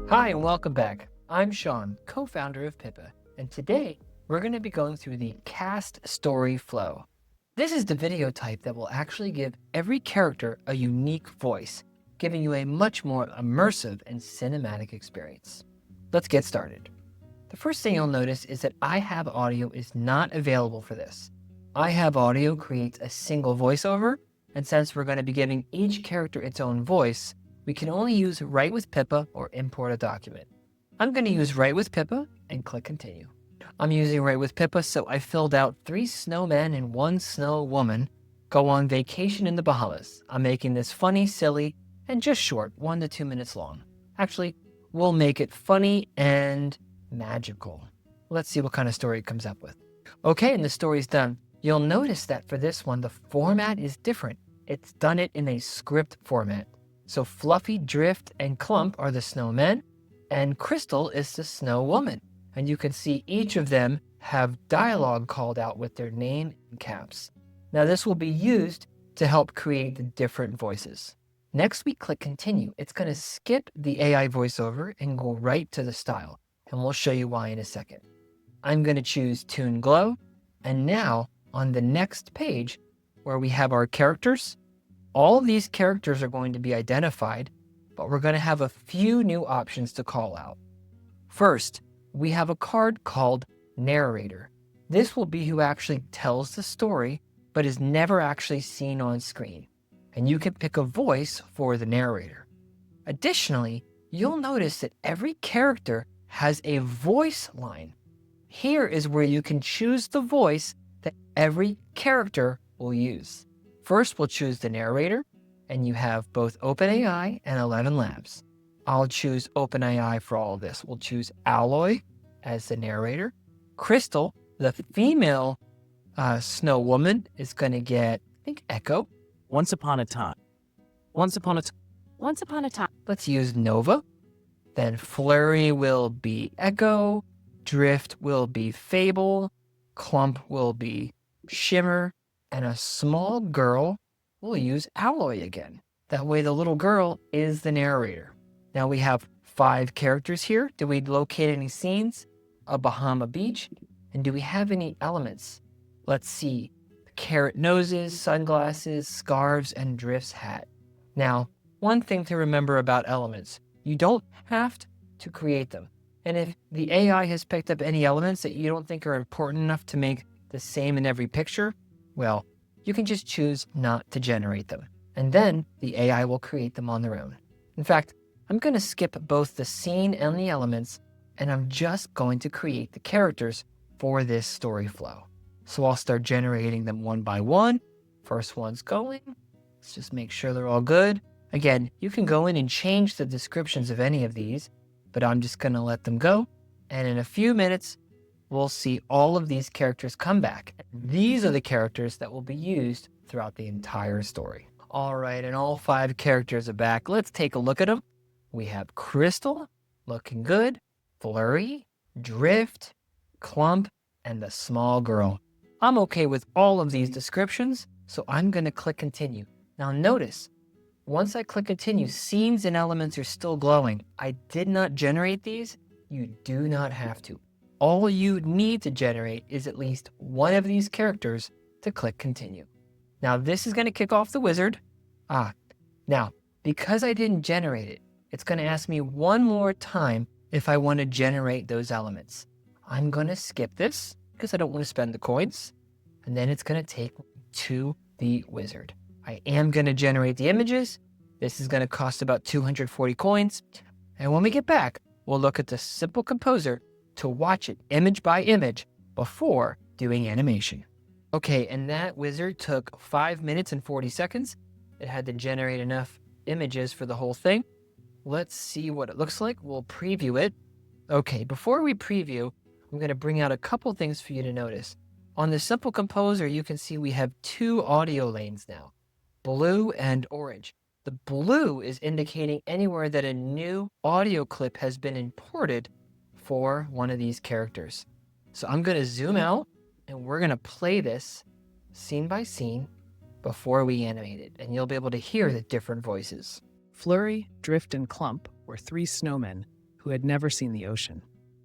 Hi and welcome back. I'm Sean, co-founder of Pippa, and today we're going to be going through the cast story flow. This is the video type that will actually give every character a unique voice, giving you a much more immersive and cinematic experience. Let's get started. The first thing you'll notice is that I Have Audio is not available for this. I Have Audio creates a single voiceover, and since we're going to be giving each character its own voice, we can only use Write with Pippa or import a document. I'm going to use Write with Pippa and click Continue. I'm using Write with Pippa, so I filled out 3 snowmen and 1 snow woman go on vacation in the Bahamas. I'm making this funny, silly, and just short, 1 to 2 minutes long. Actually, we'll make it funny and magical. Let's see what kind of story it comes up with. Okay, and the story's done. You'll notice that for this one, the format is different. It's done it in a script format. So Fluffy, Drift, and Clump are the snowmen, and Crystal is the snow woman. And you can see each of them have dialogue called out with their name in caps. Now this will be used to help create the different voices. Next we click Continue. It's going to skip the AI voiceover and go right to the style, and we'll show you why in a second. I'm going to choose Toon Glow, and now on the next page where we have our characters, all of these characters are going to be identified, but we're going to have a few new options to call out. First, we have a card called Narrator. This will be who actually tells the story, but is never actually seen on screen. And you can pick a voice for the narrator. Additionally, you'll notice that every character has a voice line. Here is where you can choose the voice that every character will use. First, we'll choose the narrator, and you have both OpenAI and 11 Labs. I'll choose OpenAI for all of this. We'll choose Alloy as the narrator. Crystal, the female snow woman, is going to get, I think, Echo. Once upon a time. Once upon a time. Once upon a time. Let's use Nova. Then Flurry will be Echo. Drift will be Fable. Clump will be Shimmer. And a small girl will use Alloy again. That way the little girl is the narrator. Now we have 5 characters here. Do we locate any scenes? A Bahama beach? And do we have any elements? Let's see. Carrot noses, sunglasses, scarves, and Drift's hat. Now, one thing to remember about elements. You don't have to create them. And if the AI has picked up any elements that you don't think are important enough to make the same in every picture, well, you can just choose not to generate them, and then the AI will create them on their own. In fact, I'm going to skip both the scene and the elements, and I'm just going to create the characters for this story flow. So I'll start generating them one by one. First one's going. Let's just make sure they're all good. Again, you can go in and change the descriptions of any of these, but I'm just going to let them go. And in a few minutes, we'll see all of these characters come back. These are the characters that will be used throughout the entire story. All right, and all 5 characters are back. Let's take a look at them. We have Crystal, looking good, Flurry, Drift, Clump, and the small girl. I'm okay with all of these descriptions, so I'm going to click Continue. Now notice, once I click Continue, scenes and elements are still glowing. I did not generate these. You do not have to. All you need to generate is at least one of these characters to click Continue. Now this is going to kick off the wizard. Now, because I didn't generate it, it's going to ask me one more time if I want to generate those elements. I'm going to skip this because I don't want to spend the coins. And then it's going to take me to the wizard. I am going to generate the images. This is going to cost about 240 coins. And when we get back, we'll look at the simple composer to watch it image by image before doing animation. Okay, and that wizard took 5 minutes and 40 seconds. It had to generate enough images for the whole thing. Let's see what it looks like. We'll preview it. Okay, before we preview, I'm going to bring out a couple things for you to notice. On the simple composer, you can see we have 2 audio lanes now, blue and orange. The blue is indicating anywhere that a new audio clip has been imported for one of these characters. So I'm going to zoom out and we're going to play this scene by scene before we animate it, and you'll be able to hear the different voices. Flurry, Drift, and Clump were 3 snowmen who had never seen the ocean.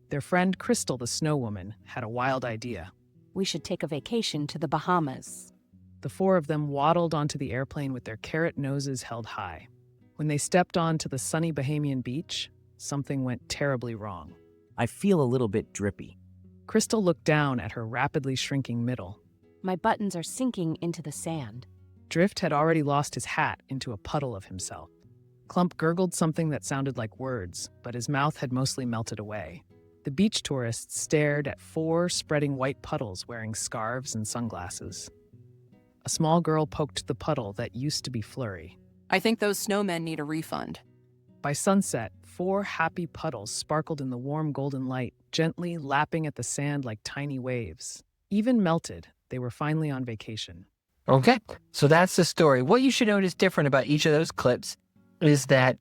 Their friend Crystal the Snow Woman had a wild idea. We should take a vacation to the Bahamas. The four of them waddled onto the airplane with their carrot noses held high. When they stepped onto the sunny Bahamian beach, something went terribly wrong. I feel a little bit drippy. Crystal looked down at her rapidly shrinking middle. My buttons are sinking into the sand. Drift had already lost his hat into a puddle of himself. Clump gurgled something that sounded like words, but his mouth had mostly melted away. The beach tourists stared at four spreading white puddles wearing scarves and sunglasses. A small girl poked the puddle that used to be Flurry. I think those snowmen need a refund. By sunset, four happy puddles sparkled in the warm golden light, gently lapping at the sand like tiny waves. Even melted, they were finally on vacation. Okay, so that's the story. What you should notice different about each of those clips is that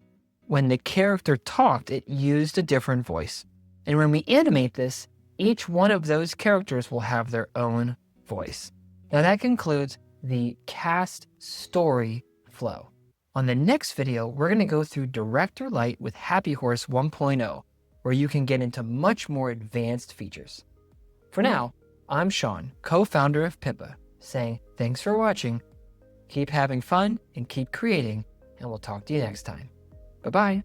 when the character talked, it used a different voice. And when we animate this, each one of those characters will have their own voice. Now that concludes the cast story flow. On the next video, we're going to go through Director Light with Happy Horse 1.0, where you can get into much more advanced features. For now, I'm Sean, co-founder of Pippa, saying thanks for watching, keep having fun, and keep creating, and we'll talk to you next time. Bye-bye.